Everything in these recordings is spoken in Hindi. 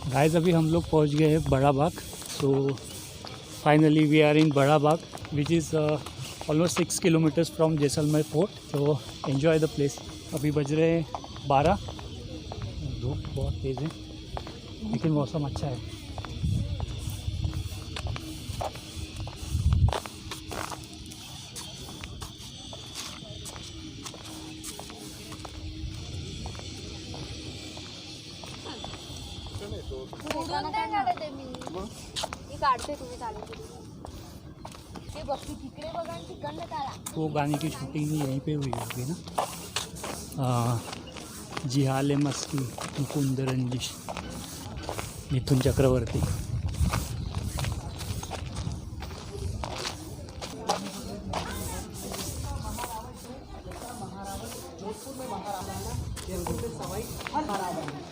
गाइस अभी हम लोग पहुंच गए हैं Bada Bagh. So finally we are in Bada Bagh which is almost 6 kilometres from Jaisalmer fort. तो एंजॉय द प्लेस। अभी बज रहे हैं 12। धूप बहुत तेज़ है लेकिन मौसम अच्छा है। वो गाने की शूटिंग भी यहीं पे हुई होगी ना। जिहाले मस्ती मुकुंद रंजिश मिथुन चक्रवर्ती।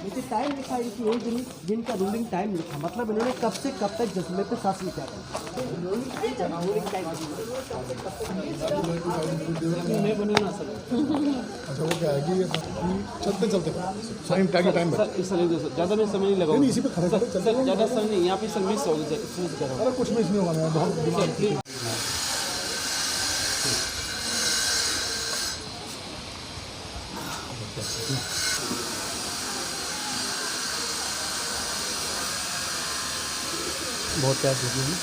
नीचे टाइम लिखा है कि एक दिन का रूलिंग टाइम लिखा, मतलब इन्होंने कब से कब तक जैसलमेर पे शासन किया था। अच्छा वो क्या है कि चलते चलते टाइम टाइम ज़्यादा में समय नहीं लगा। इसी पे खड़े खड़े चलते ज़्यादा समय नहीं, यहाँ पे सर मिस हो गया। अरे कुछ मिस नहीं होगा, मैं बहुत दिमाग बहुत प्यार दीजिए ना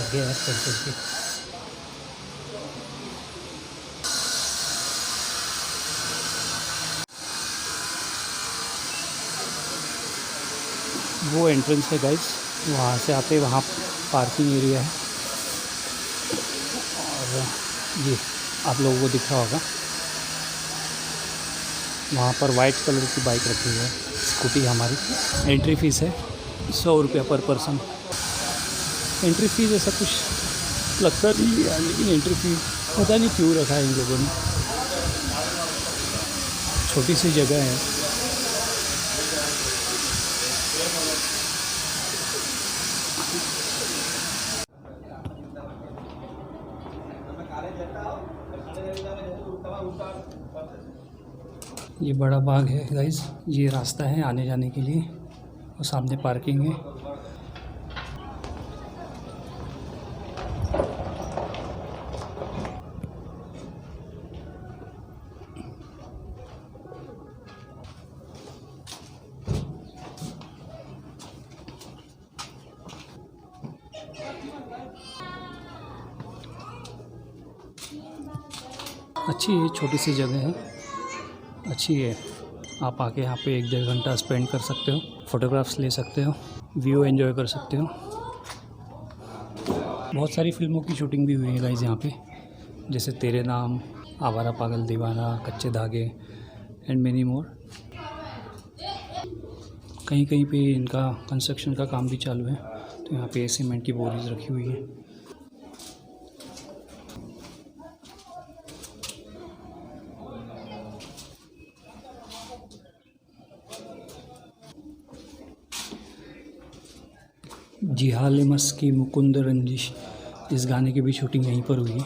आगे है चल चल के। वो एंट्रेंस है गाइस, वहाँ से आते वहाँ पार्किंग एरिया है। और ये आप लोगों को दिख रहा होगा वहाँ पर वाइट कलर की बाइक रखी हुई है, स्कूटी हमारी। एंट्री फ़ीस है 100 रुपया पर पर्सन। एंट्री फ़ीस ऐसा कुछ लगता नहीं है लेकिन एंट्री फ़ीस पता नहीं क्यों रखा है इन लोगों ने। छोटी सी जगह है। ये बड़ा बाग है गाइस, ये रास्ता है आने जाने के लिए और सामने पार्किंग है। अच्छी है, छोटी सी जगह है, अच्छी है। आप आके यहाँ पे 1-1.5 घंटा स्पेंड कर सकते हो, फ़ोटोग्राफ्स ले सकते हो, व्यू एंजॉय कर सकते हो। बहुत सारी फिल्मों की शूटिंग भी हुई है गाइस यहाँ पे, जैसे तेरे नाम, आवारा पागल दीवाना, कच्चे धागे एंड मेनी मोर। कहीं कहीं पे इनका कंस्ट्रक्शन का काम भी चालू है, तो यहाँ पे सीमेंट की बोरीज रखी हुई है। जिहाले मस्की मुकुंद रंजिश, इस गाने की भी शूटिंग यहीं पर हुई है।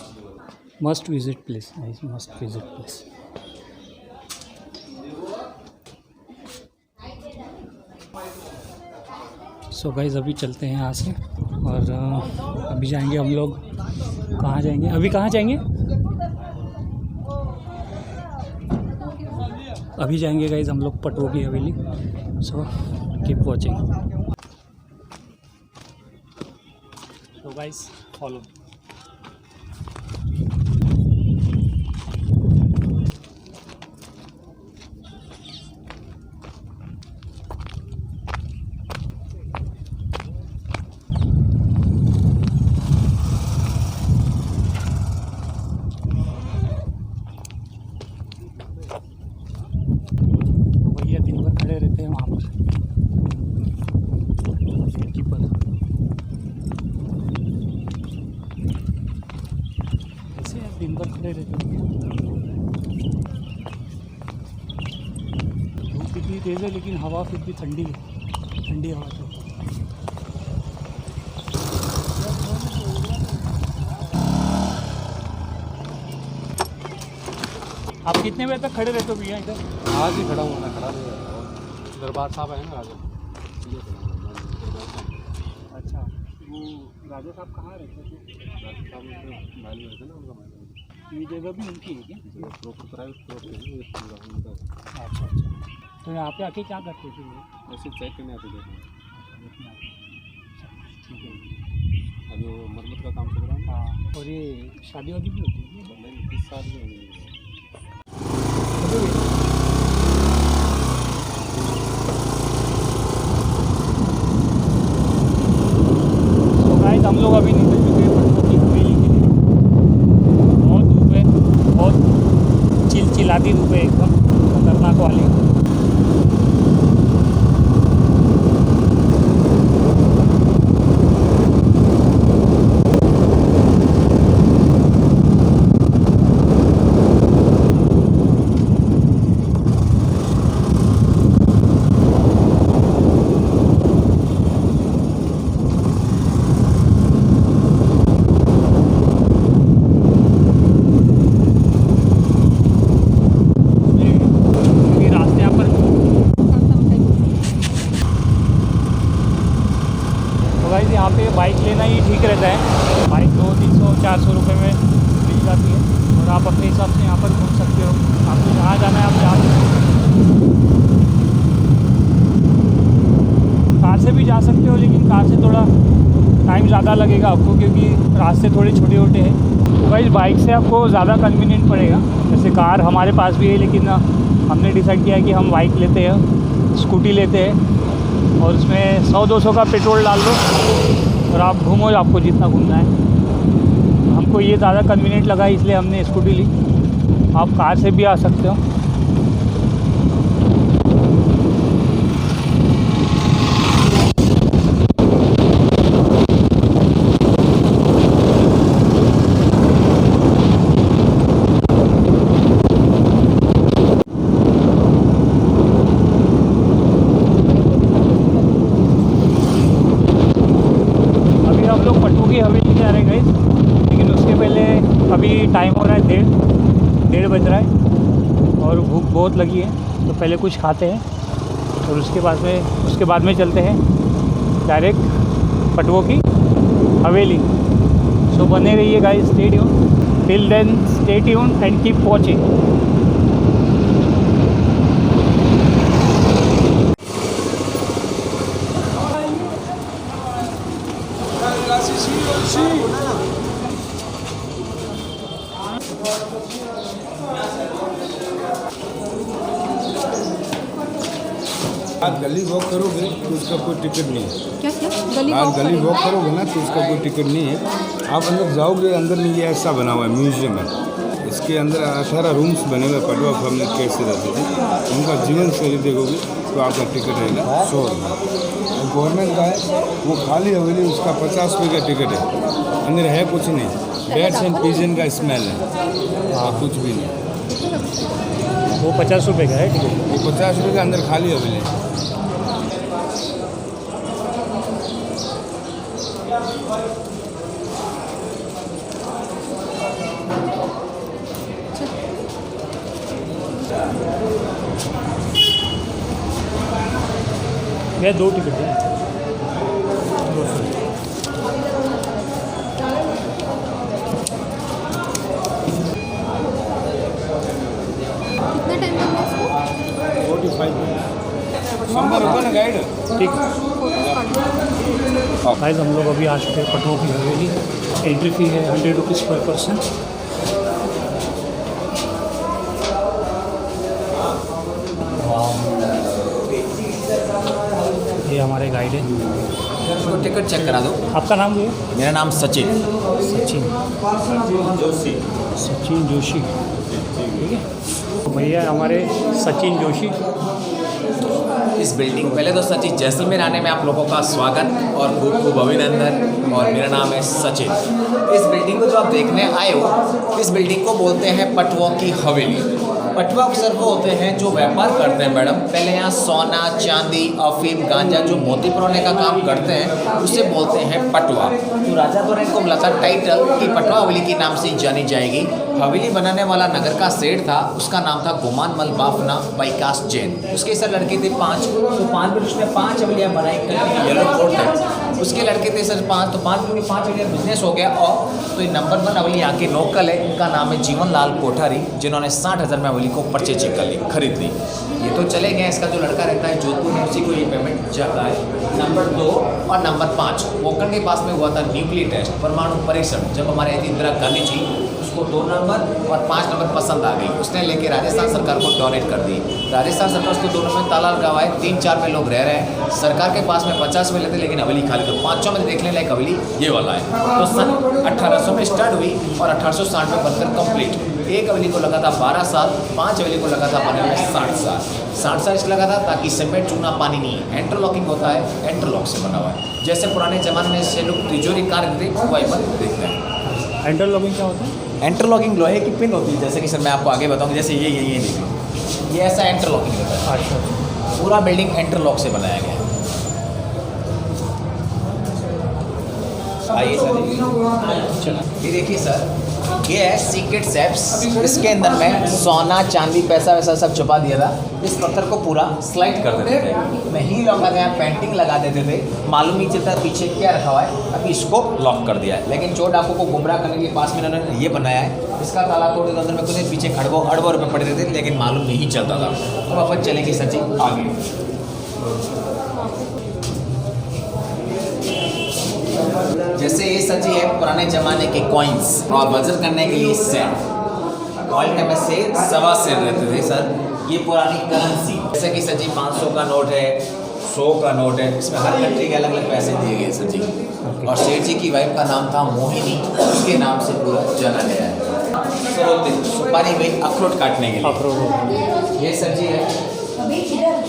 Must visit place, must visit place. So guys अभी चलते हैं यहाँ से और अभी जाएंगे हम लोग। कहाँ जाएंगे अभी, कहाँ जाएंगे अभी? जाएंगे गाइस हम लोग पटवों की हवेली। So keep watching. So guys, follow. भैया दिन भर खड़े रहते हैं वहाँ पर कीपर। दिन भर खड़े रहते हैं। धूप कितनी तेज़ है लेकिन हवा फिर भी ठंडी है, ठंडी हवा तो। आप कितने बजे तक खड़े रहते हो भैया इधर? आज ही खड़ा हूँ मैं, खड़ा नहीं रहता हूँ। दरबार साहब आए ना राजा, इसलिए खड़ा हूँ मैं, दरबार साहब। अच्छा, वो राजा साहब कहाँ रहते थे? राजा साहब उनके महल में रहते ना, उनका महल में। ये जगह भी उनकी है क्या? प्रॉपर प्राइवेट प्रॉपर्टी है ना, ये पूरा उनका। अच्छा अच्छा, तो यहाँ पे आके क्या करते थे वो? ऐसे चेक करने आते थे। ठीक है। अभी वो मरम्मत का काम चल रहा है ना। हाँ, और ये शादी वादी भी होती है? नहीं, 20 साल में हुई है। तो गाइस हम लोग अभी निकल चुके हैं पटना की हवेली के लिए। बहुत धूप है, बहुत चिलचिलाती धूप है, एकदम खतरनाक वाली। यहाँ पे बाइक लेना ही ठीक रहता है। बाइक 200-300-400 रुपये में मिल जाती है और आप अपने हिसाब से यहाँ पर घूम सकते हो। आपको जहाँ जाना है आप जा सकते हो। कार से भी जा सकते हो, लेकिन कार से थोड़ा टाइम ज़्यादा लगेगा आपको, क्योंकि रास्ते थोड़े छोटे छोटे हैं। तो भाई बाइक से आपको ज़्यादा कन्वीनियंट पड़ेगा। जैसे कार हमारे पास भी है, लेकिन हमने डिसाइड किया है कि हम बाइक लेते हैं, स्कूटी लेते हैं, और उसमें 100-200 का पेट्रोल डाल दो और आप घूमो आपको जितना घूमना है। हमको ये ज़्यादा कन्वीनियंट लगा, इसलिए हमने स्कूटी ली। आप कार से भी आ सकते हो। हवेली जा रहे हैं गाइस, लेकिन उसके पहले अभी टाइम हो रहा है 1:30 बज रहा है और भूख बहुत लगी है। तो पहले कुछ खाते हैं और उसके बाद में चलते हैं डायरेक्ट पटवों की हवेली। सो बने रहिए guys, stay tune. Till then stay tune and keep watching. आप गली वॉक करोगे तो उसका कोई टिकट नहीं है। क्या आप गली वॉक करोगे ना तो उसका कोई टिकट नहीं है। आप अंदर जाओगे, अंदर में ये ऐसा बना हुआ है, म्यूजियम है। इसके अंदर 18 रूम्स बने हुए पटवा फैमिली कैसे रहते थे, उनका जीवन शैली देखोगे तो आपका टिकट रहेगा 100 रुपये। गवर्नमेंट का है वो खाली हवेली, उसका 50 रुपये का टिकट है। अंदर है कुछ नहीं, बैट्स एंड पिजन का स्मेल है, हाँ कुछ भी नहीं। वो 50 रुपये का है टिकट? वो 50 रुपये का अंदर खाली हवेली है। ये 2 टिकट है। कितना टाइम लगेगा इसको? 45 नंबर होगा ना गाइड। ठीक। गाइस हम लोग अभी आ चुके हैं पटवों की हवेली। एंट्री फी है 100 रुपीज़ पर पर्सन। ये हमारे गाइड है। उसको टिकट चेक करा दो। आपका नाम जो है? मेरा नाम सचिन जोशी। ठीक है, तो भैया हमारे सचिन जोशी। इस बिल्डिंग पहले तो सचिन जैसलमेर आने में आप लोगों का स्वागत और खूब खूब अभिनंदन। और मेरा नाम है सचिन। इस बिल्डिंग को जो आप देखने आए हो, इस बिल्डिंग को बोलते हैं पटवों की हवेली। पटवा सर वो होते हैं जो व्यापार करते हैं मैडम। पहले यहाँ सोना, चांदी, अफीम, गांजा जो मोती परवाने का काम करते हैं उसे बोलते हैं पटवा। तो राजा द्वारा इनको मिला था टाइटल कि पटवा हवेली के नाम से जानी जाएगी। हवेली बनाने वाला नगर का सेठ था, उसका नाम था गुमान मल बाफना बाईकास जैन। उसके सर लड़के थे 5, तो 5 में उसने 5 हवेलियाँ बनाई। येलो फोर्ट है, उसके लड़के थे सर 5, तो 5 में 5 हवेलियाँ बिजनेस हो गया। और तो ये नंबर 1 हवेली यहाँ के लोकल है, इनका नाम है जीवन लाल कोठारी, जिन्होंने 60,000 में हवेली को परचेज कर ली, खरीद ली। ये तो चले गए, इसका जो लड़का रहता है जोधपुर में, उसी को ये पेमेंट जाता है। नंबर 2 और नंबर 5 पोखरण के पास में हुआ था न्यूक्लियर टेस्ट, परमाणु परीक्षण। जब हमारे इंदिरा गांधी जी, उसको 2 नंबर और 5 नंबर पसंद आ गई, उसने लेके राजस्थान सरकार को डोनेट कर दी। राजस्थान सरकार उसको 2 नंबर में ताला लगावा है, 3-4 में लोग रह रहे हैं। सरकार के पास में 50 में लेते, लेकिन हवेली खाली। तो 500 में देखने लायक हवेली ये वाला है। तो सन 1800 में स्टार्ट हुई और 1860 में बनकर कंप्लीट। एक हवेली को लगा था 12 साल, 5 हवेली को लगा था बनने में 60 साल। 60 साल इसलिए लगा था ताकि सीमेंट, चूना, पानी नहीं है। इंटरलॉकिंग होता है, इंटरलॉक से बना हुआ है। जैसे पुराने ज़माने में से लोग तिजोरी कार देखते हैं। इंटरलॉकिंग क्या होता है? इंटरलॉकिंग लोहे की पिन होती है, जैसे कि सर मैं आपको आगे बताऊंगा। जैसे ये देखिए, ये ऐसा इंटरलॉकिंग होता है। अच्छा, पूरा बिल्डिंग इंटरलॉक से बनाया गया है। आइए सर, ये देखिए सर, ये है सीक्रेट सेप्स। इसके अंदर में सोना, चांदी, पैसा वैसा सब छुपा दिया था। इस पत्थर को पूरा स्लाइड कर देते थे। मैं ही लॉक लगा, पेंटिंग लगा देते थे, मालूम नहीं चलता पीछे क्या रखा हुआ है। अभी इसको लॉक कर दिया है, लेकिन चोर डाकू को गुमराह करने के पास में इन्होंने ये बनाया है। इसका ताला तोड़ के अंदर में कुछ पीछे अड़बों रुपये पड़े थे, लेकिन मालूम नहीं चलता था। अब अपन चलेंगे सची आगे। जैसे ये सची है पुराने ज़माने के कॉइन्स और वजन करने के लिए सेंट। ऑयल टाइम में से 1.25 सेंट रहते थे सर। ये पुरानी करेंसी, जैसे कि सची 500 का नोट है, 100 का नोट है। इसमें हर कंट्री के अलग अलग पैसे दिए गए सर जी। और सेठ जी की वाइफ का नाम था मोहिनी, उसके नाम से पूरा जाना गया है। सुपारी में अखरोट काटने के लिए। ये सर जी है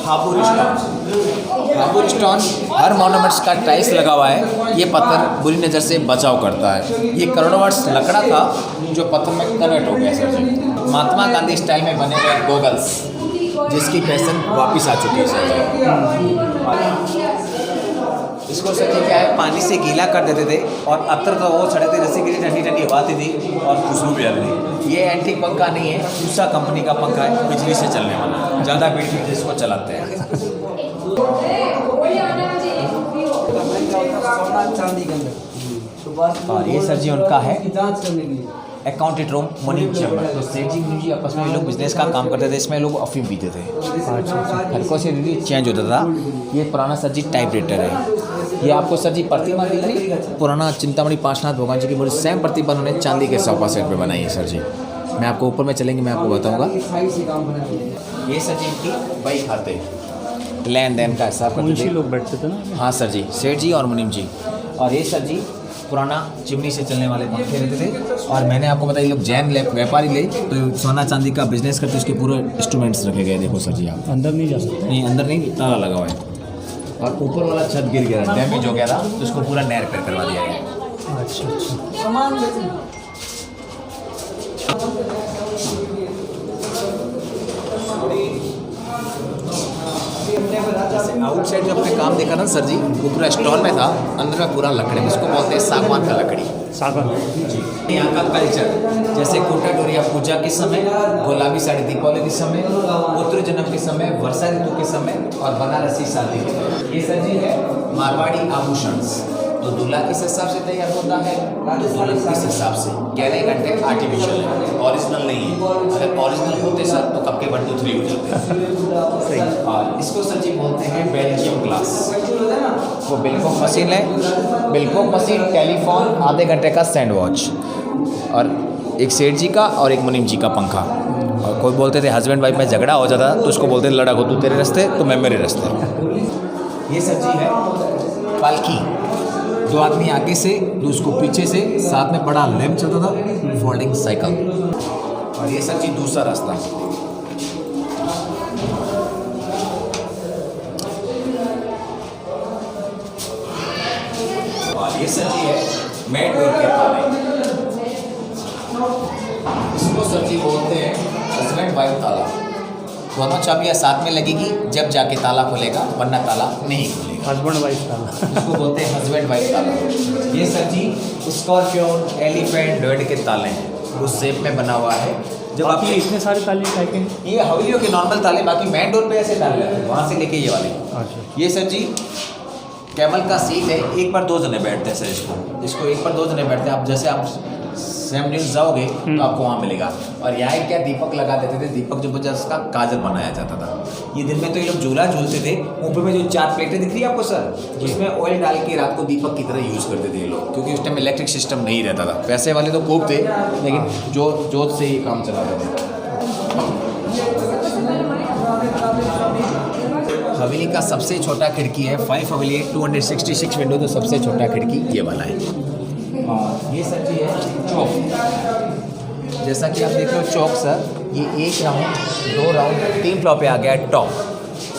हापुर स्टोन। हापुर स्टोन हर मॉन्यूमेंट्स का टाइल्स लगा हुआ है। ये पत्थर बुरी नज़र से बचाव करता है। ये करोड़ों वर्ष लकड़ा था जो पत्थर में कन्वर्ट हो गया सर जी। महात्मा गांधी स्टाइल में बने हुए गोगल्स, जिसकी फैशन वापस आ चुकी है सर। इसको सर क्या है, पानी से गीला कर देते थे और अतर तो वो छड़े थे, जैसे कि ठंडी ठंडी हवा आती थी और खुशबू भी आती थी। ये एंटीक पंखा नहीं है, दूसरा कंपनी का पंखा है, बिजली से चलने वाला, ज़्यादा बिजली जिसको चलाते हैं। और ये सर जी उनका है जांच करने के लिए अकाउंटेंट रूम, मुनीम चैम्बर। तो सेठ जी मुनीम जी आपस में लोग बिजनेस का काम करते थे। इसमें लोग अफीम पीते थे, हल्कों से चेंज होता था। ये पुराना सर जी टाइप राइटर है। ये आपको सर जी प्रतिमा दिख रही, पुराना चिंतामणि पार्श्वनाथ भगवान जी की पूरी सेम प्रतिमा उन्होंने चांदी के सोफा सेट पे बनाई है सर जी। मैं आपको ऊपर में चलेंगे, मैं आपको बताऊँगा। ये सर जी इनकी बही खाते, लेन देन का हिसाब करते मुंशी थे। लोग बैठते थे ना। हाँ सर जी, सेठ जी और मुनीम जी। और ये सर जी पुराना चिमनी से चलने वाले पंखे रहते थे। और मैंने आपको बताया लोग जैन व्यापारी ले तो सोना चांदी का बिजनेस करते, उसके पूरे इंस्ट्रूमेंट्स रखे गए। देखो सर जी, आप अंदर नहीं जा सकते। नहीं, अंदर नहीं, ताला लगा हुआ है। और ऊपर वाला छत गिर गया, डैमेज हो गया था, तो उसको पूरा नया रिपेयर करवा दिया गया। अच्छा अच्छा। आउटसाइड जो अपने काम देखा ना सर जी, वो पूरा स्टोन में था, अंदर में पूरा लकड़ी, इसको बोलते हैं सागवान का लकड़ी। सागवान जी। यहाँ का कल्चर जैसे कोटा डोरिया पूजा के समय, गुलाबी साड़ी दीपावली के समय, पुत्र जन्म के समय, वर्षा ऋतु के समय और बनारसी शादी के समय। ये सर जी है मारवाड़ी आभूषण। तो दूल्हा किस हिसाब से तैयार होता है, दुल्हन किस हिसाब से। 11 घंटे आर्टिफिशियल है, ओरिजिनल नहीं है। अगर ओरिजिनल होते सर तो कब के 1 2 3 हो जाते। सही। और इसको सर जी बोलते हैं बेल्जियम ग्लास। वो बिल्कोक मशीन है, बिल्कोक मशीन, टेलीफोन, आधे घंटे का सैंड वॉच, और एक सेठ जी का और एक मुनीम जी का पंखा। और कोई बोलते थे हस्बैंड वाइफ में झगड़ा हो जाता तो उसको बोलते लड़क हो, तू तेरे रास्ते तो मैं मेरे रास्ते। ये सर जी है पालकी। 2 आदमी आगे से, 2 उसको पीछे से, साथ में बड़ा लैंप चलता था, फोल्डिंग साइकिल। और ये सर जी दूसरा रास्ता। और ये सर जी है मेड डोर के ताले। इसको सर जी बोलते हैं हस्बैंड वाइफ ताला, दोनों चाबियाँ साथ में लगेगी जब जाके ताला खुलेगा, वरना ताला नहीं खुलेगा। हस्बैंड वाइफ ताला। इसको बोलते हैं हस्बैंड वाइफ ताला। ये सर जी स्कॉर्पियन, एलिफेंट, डॉयड के ताले हैं, उस शेप में बना हुआ है। जब आप बाकी इतने सारे ताले काय के हैं? ये हवेलियों के नॉर्मल ताले, बाकी मेन डोर पे ऐसे ताले रहते हैं, वहाँ से लेके ये वाले। अच्छा, ये सर जी कैमल का सीट है, एक पर 2 जने बैठते हैं सर इसको एक पर 2 जने बैठते हैं। आप जैसे आप सैम न्यूज़ जाओगे तो आपको वहाँ मिलेगा। और यहाँ क्या दीपक लगा देते थे, दीपक जो वजह उसका काजल बनाया जाता था। ये दिन में तो ये लोग झूला झूलते थे, ऊपर में जो 4 प्लेटें दिख रही है आपको सर, जिसमें ऑयल डाल के रात को दीपक की तरह यूज़ करते थे ये लोग, क्योंकि उस टाइम इलेक्ट्रिक सिस्टम नहीं रहता था। पैसे वाले तो खूब थे, लेकिन जो जोत से ही काम चलाते थे। हवेली का सबसे छोटा खिड़की है 5 हवेली 266 विंडो, तो सबसे छोटा खिड़की ये वाला है। और ये सर जी है चौक। जैसा कि आप देख रहे हो चौक सर, ये 1 राउंड 2 राउंड 3 फ्लोर पे आ गया है टॉप,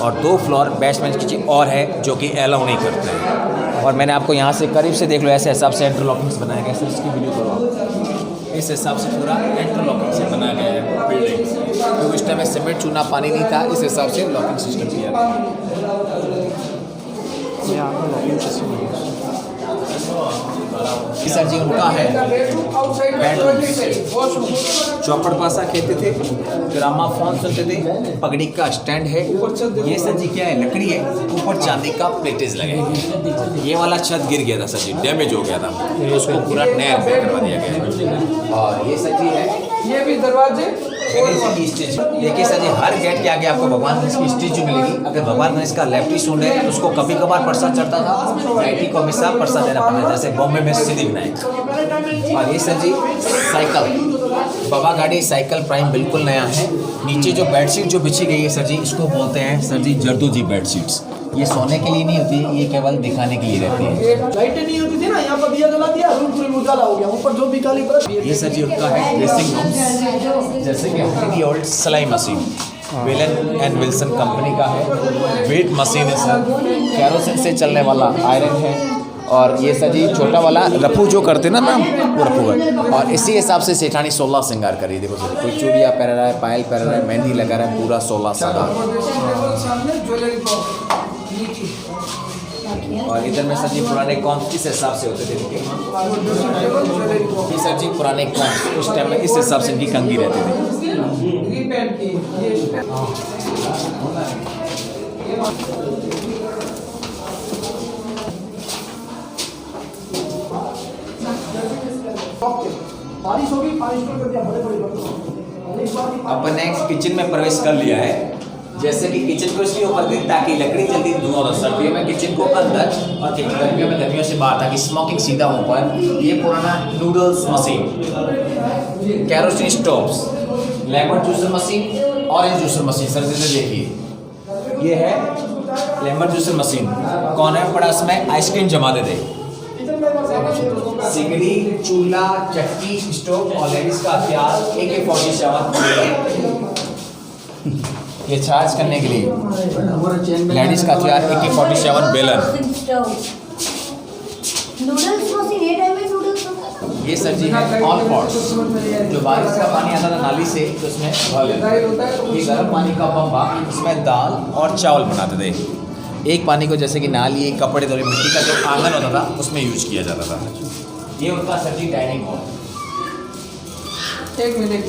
और 2 फ्लोर बेसमेंट किचन और है जो कि अलाउ नहीं करते हैं। और मैंने आपको यहाँ से करीब से देख लो, ऐसे हिसाब से इंटरलॉकिंग्स बनाया गया सर, इसकी वीडियो करो आप। इस हिसाब से पूरा इंटरलॉकिंग से बनाया गया है बिल्डिंग, क्योंकि इस टाइम में सीमेंट चूना पानी नहीं था, इस हिसाब से लॉकिंग सिस्टम किया गया। सर जी उनका है चौपड़ पासा खेलते थे, ग्रामाफोन सुनते थे, पगड़ी का स्टैंड है। ये सर जी क्या है, लकड़ी है, ऊपर चांदी का प्लेटेज लगे। ये वाला छत गिर गया था सर जी, डैमेज हो गया था, तो उसको पूरा नया रिपेयर करवा दिया गया। और ये सर जी है, ये भी दरवाजे की स्टेज। देखिए सर जी, हर गेट के आगे आपको भगवान गणेश की स्टेचू मिलेगी। अगर भगवान गणेश का लेफ्ट ही सूंड है तो उसको कभी कभार प्रसाद चढ़ता था, राइटी को हमेशा प्रसाद देना पड़ता है, जैसे बॉम्बे में सिद्धिविनायक। और ये सर जी साइकिल, बाबा गाड़ी साइकिल प्राइम बिल्कुल नया है। नीचे जो बेडशीट जो बिछी गई है सर जी, इसको बोलते हैं सर जी जरदोजी बेडशीट्स। ये सोने के लिए नहीं होती, ये केवल दिखाने के लिए रहती है। लाइटें नहीं होती थी ना, यहाँ पर दिया जला दिया, रूम पूरी उजाला हो गया, ऊपर जो भी काली परत। ये सर जी उनका है ड्रेसिंग रूम्स, जैसे कि हमारी ओल्ड सिलाई machine villain and Wilson company का है। वेट मशीन है सर, कैरोसिन से चलने वाला आयरन है। और ये सर जी छोटा वाला रफू जो करते ना मैम, वो रफू है। और इसी हिसाब से सेठानी 16 श्रृंगार करी। देखो सर, कोई चूड़िया पहन रहा है, पायल पहन रहा है, मेहंदी लगा रहा है, पूरा 16 श्रृंगार। और इधर में सर जी पुराने कॉन्स किस हिसाब से होते थे इनके, सर जी पुराने कॉन्स उस टाइम में इस हिसाब से इनकी कंघी रहती थी। बारिश होगी, बारिश कर दिया, बड़े बड़े बर्तन। अपन ने किचन में प्रवेश कर लिया है। जैसे कि किचन को इसलिए ऊपर दी ताकि लकड़ी जल्दी धुआं हो। सर्दियों में किचन को अंदर और गर्मियों में गर्मियों से बाहर, ताकि स्मोकिंग सीधा ऊपर। ये पुराना noodles machine, kerosene stoves, lemon juicer machine, orange juicer machine. Sir जैसे देखिए, ये है लेमन जूसर मशीन। कौन है पड़ा इसमें, आइसक्रीम जमाते थे। सिगड़ी, चूल्हा, चक्की, स्टोव और लेडीज का हथियार AK-47 ये चार्ज करने के लिए। लेडीज का हथियार AK-47 बेलन। ये सर जी है ऑल पॉट्स, जो बारिश का पानी आता था नाली से, तो उसमें ये गर्म पानी का पंपा, इसमें दाल और चावल बनाते थे। एक पानी को जैसे कि नाली, कपड़े धोने, मिट्टी का जो आंगन होता था उसमें यूज किया जाता था। ये उनका सर जी डाइनिंग हॉल। एक मिनट,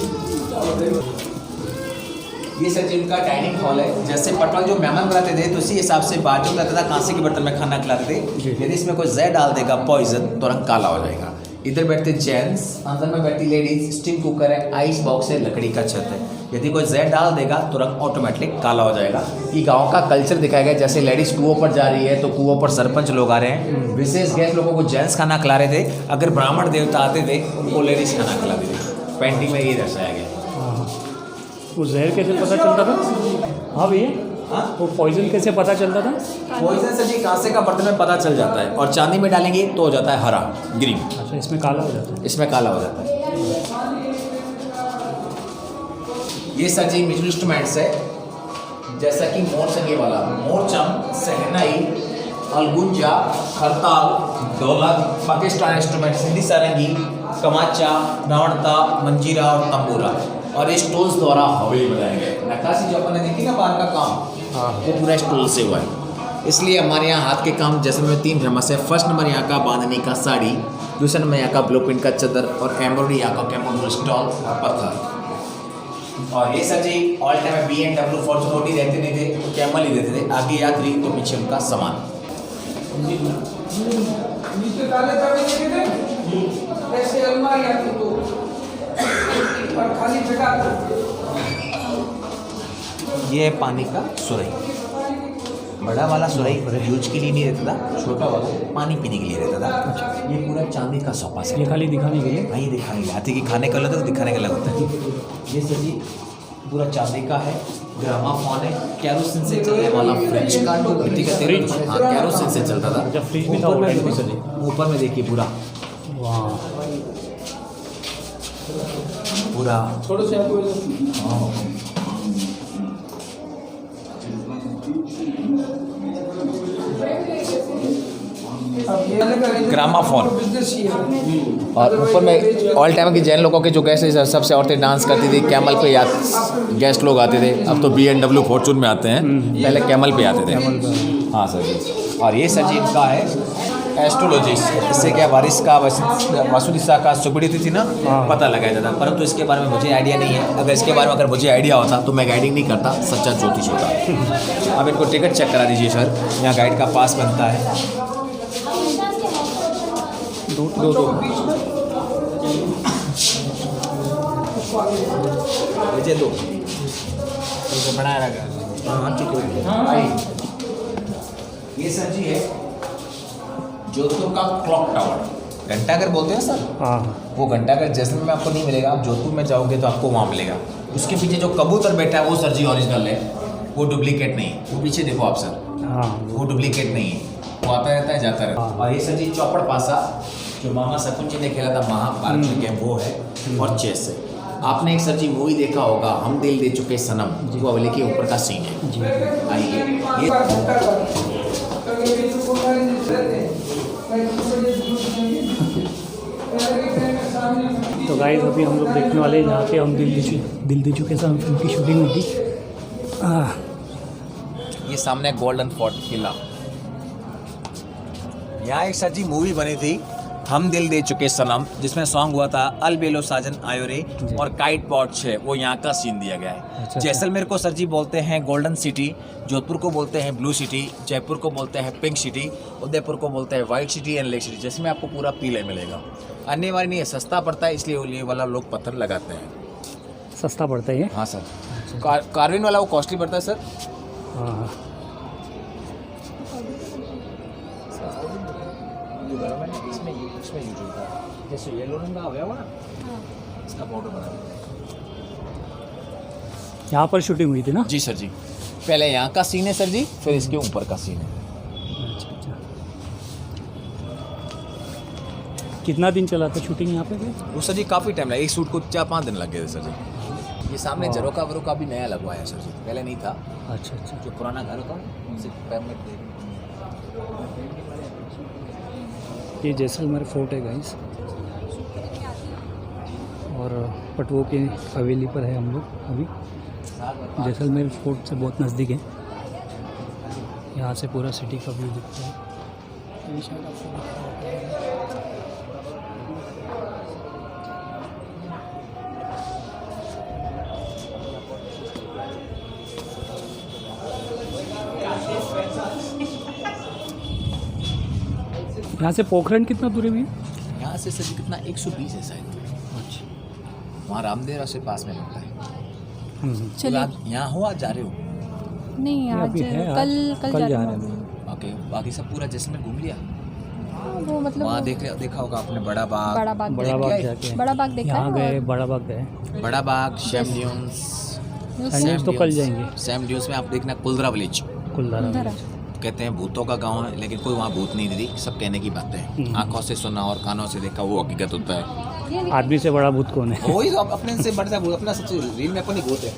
ये सर जी उनका डाइनिंग हॉल है। जैसे पटवाल जो मेहमान बनाते थे तो इसी हिसाब से बाजू करता था, कांसे के बर्तन में खाना खिलाते थे। यदि इसमें कोई जहर डाल देगा पॉइजन, तो रंग काला हो जाएगा। इधर बैठते जेंट्स, अंदर में बैठती लेडीज। स्टीम कुकर है, आइस बॉक्स है, लकड़ी का छत है। यदि कोई जहर डाल देगा तो रंग ऑटोमेटिक काला हो जाएगा। ये गांव का कल्चर दिखाया गया। जैसे लेडीज कुओं पर जा रही है तो कुओं पर सरपंच लोग आ रहे हैं, विशेष गेस्ट लोगों को जेंट्स खाना खिला रहे थे। अगर ब्राह्मण देवता आते थे उनको लेडीज खाना खिलाते थे। पेंटिंग में ये दर्शाया गया। वो जहर कैसे पता चलता था? हाँ भैया, वो पॉइजन कैसे पता चलता था? पॉइजन सर जी कांसे का बर्तन में पता चल जाता है, और चांदी में डालेंगे तो हो जाता है हरा, ग्रीन। अच्छा, इसमें काला हो जाता है? इसमें काला हो जाता है। ये सर जी म्यूजिकल इंस्ट्रूमेंट्स है, जैसा कि मोर संगे वाला, मोरचम, सहनाई, अलगुंजा, खरताल, ढोलक, पाकिस्तानी इंस्ट्रूमेंट, सिंधी सारंगी, कमाचा, नावड़ता, मंजीरा और तंबूरा। और ये स्टोन्स द्वारा हवेली बनाए गए। नक्काशी जो अपन ने देखी ना बाहर का काम, वो पूरा स्टोन से हुआ है। इसलिए हमारे यहाँ हाथ के काम जैसे में 3 फेमस है। फर्स्ट नंबर यहाँ का बांधनी का साड़ी, दूसरा नंबर यहाँ का ब्लू प्रिंट का चादर और एम्ब्रॉयडरी यहाँ का कैमोड्रो स्टॉल और पत्थर। और ये सर जी ऑल टाइम BMW फॉर्चून रोटी रहते नहीं थे तो कैमल ही देते थे, आगे यात्री तो पीछे उनका सामान। ये है पानी का सुराही। बड़ा वाला सुराही यूज के लिए नहीं रहता था, छोटा वाला पानी पीने के लिए रहता था। ये पूरा चांदी का सोफा सेट, ये खाली दिखाने के लिए? हाँ, ये दिखाने के लिए। हाथी की खाने का अलग है, दिखाने का अलग होता है। ये सर जी पूरा चांदी का है, ग्रामाफोन है, कैरोसिन से चलने वाला फ्रेंच कार्ड जो मिट्टी का तेल, हाँ कैरोसिन से चलता था। जब फ्रिज में था वो टाइम पे चले। ऊपर में देखिए पूरा पूरा थोड़े से आपको ग्रामाफोन। और ऊपर में ऑल टाइम की जैन लोगों के जो गेस्ट सबसे औरतें डांस करती थी कैमल पे, या गेस्ट लोग आते थे। अब तो BMW फॉर्चून में आते हैं, पहले कैमल पे आते थे। हाँ सर जी। और ये सर जी इनका है एस्ट्रोलॉजिस्ट। इससे क्या वारिस का वासुदिशा का सुबड़ी थी ना, पता लगाया जाता। परंतु इसके बारे में मुझे आइडिया नहीं है। अगर इसके बारे में अगर मुझे आइडिया होता तो मैं गाइडिंग नहीं करता, सच्चा ज्योतिष होता। अब इनको टिकट चेक करा दीजिए सर, यहाँ गाइड का पास बनता है। दो बनाया रखा। ये सर जी है जोधपुर का क्लॉक टावर, घंटाघर बोलते हैं सर। हाँ, वो घंटाघर जैसलमेर में आपको नहीं मिलेगा, आप जोधपुर में जाओगे तो आपको वहाँ मिलेगा। उसके पीछे जो कबूतर बैठा है वो सर जी ओरिजिनल है, वो डुप्लीकेट नहीं है। वो पीछे देखो आप सर, हाँ, वो डुप्लीकेट नहीं है, वो आता रहता है जाता रहता है। और ये सर जी चौपड़ पासा जो मामा शकुन जी ने खेला था महाभारत में गेम, वो है। और चेस है। आपने एक सर जी मूवी देखा होगा हम दिल दे चुके सनम, वो हवेली के ऊपर का सीन है। आइए तो गाइस अभी हम लोग देखने वाले हैं जहाँ पे हम दिल दे चुके सनम फिल्म की शूटिंग हुई थी। ये सामने गोल्डन फोर्ट किला, यहाँ एक सर जी मूवी बनी थी हम दिल दे चुके सनम, जिसमें सॉन्ग हुआ था अलबेलो साजन आयो रे, और काइट पॉट है वो यहाँ का सीन दिया गया है। अच्छा। जैसलमेर को सर जी बोलते हैं गोल्डन सिटी, जोधपुर को बोलते हैं ब्लू सिटी, जयपुर को बोलते हैं पिंक सिटी, उदयपुर को बोलते हैं white city and lake city, जिसमें आपको पूरा पीले मिलेगा। अन्य वाली नहीं है, सस्ता पड़ता है, इसलिए ये वाला लोग पत्थर लगाते हैं। सस्ता पड़ता है ये? हाँ सर। कार्विन वाला वो कॉस्टली पड़ता है सर। हाँ, इसमें यूज होता है, जैसे येलो रंग का हुआ ना, इसका पाउडर बना। यहाँ पर शूटिंग हुई थी ना? जी सर जी, पहले यहाँ का सीन है सर जी, फिर इसके ऊपर का सीन है। अच्छा अच्छा। कितना दिन चला था शूटिंग यहाँ पे? वो सर जी काफ़ी टाइम लगा, एक शूट को 4-5 दिन लग गए थे सर जी। ये सामने जरोका वरोका भी नया लगवाया है सर जी, पहले नहीं था। अच्छा अच्छा। जो पुराना घर होता है उनसे पेमेंट दे। ये जैसलमेर फोर्ट है गाइस, और पटवों की हवेली पर है हम लोग अभी। जैसलमेर फोर्ट से बहुत नज़दीक है, यहाँ से पूरा सिटी का व्यू दिखता है। यहाँ से पोखरण कितना दूर है भैया? यहाँ से सर जी कितना 120 है शायद। अच्छा। वहाँ रामदेवरा से पास में लगता है। तो चलिए। आप यहाँ हो, आज जा रहे हो? नहीं आज अभी है, कल जा रहे हैं। हैं। ओके, बाकी सब पूरा जैसलमेर घूम लिया? वो मतलब वहाँ देखा होगा आपने बड़ा बाग। बड़ा बाग बड़ा बाग जाके बड़ा बाग देखा यहाँ है। गए, बड़ा बाग गए। बड़ा बाग, सैम ड्यून्स। सैम ड्यून्स तो कल जाएंगे। सैम ड्यून्स में आप देखना कुलदरा विलेज, कुलधारा। कहते हैं भूतों का गांव है, लेकिन कोई वहाँ भूत नहीं दीदी, सब कहने की बातें हैं। आंखों से सुना और कानों से देखा वो हकीकत होता है। आदमी से बड़ा भूत कौन है? वही तो अपने से बढ़ता भूत, अपना सबसे रील में अपन ही भूत है।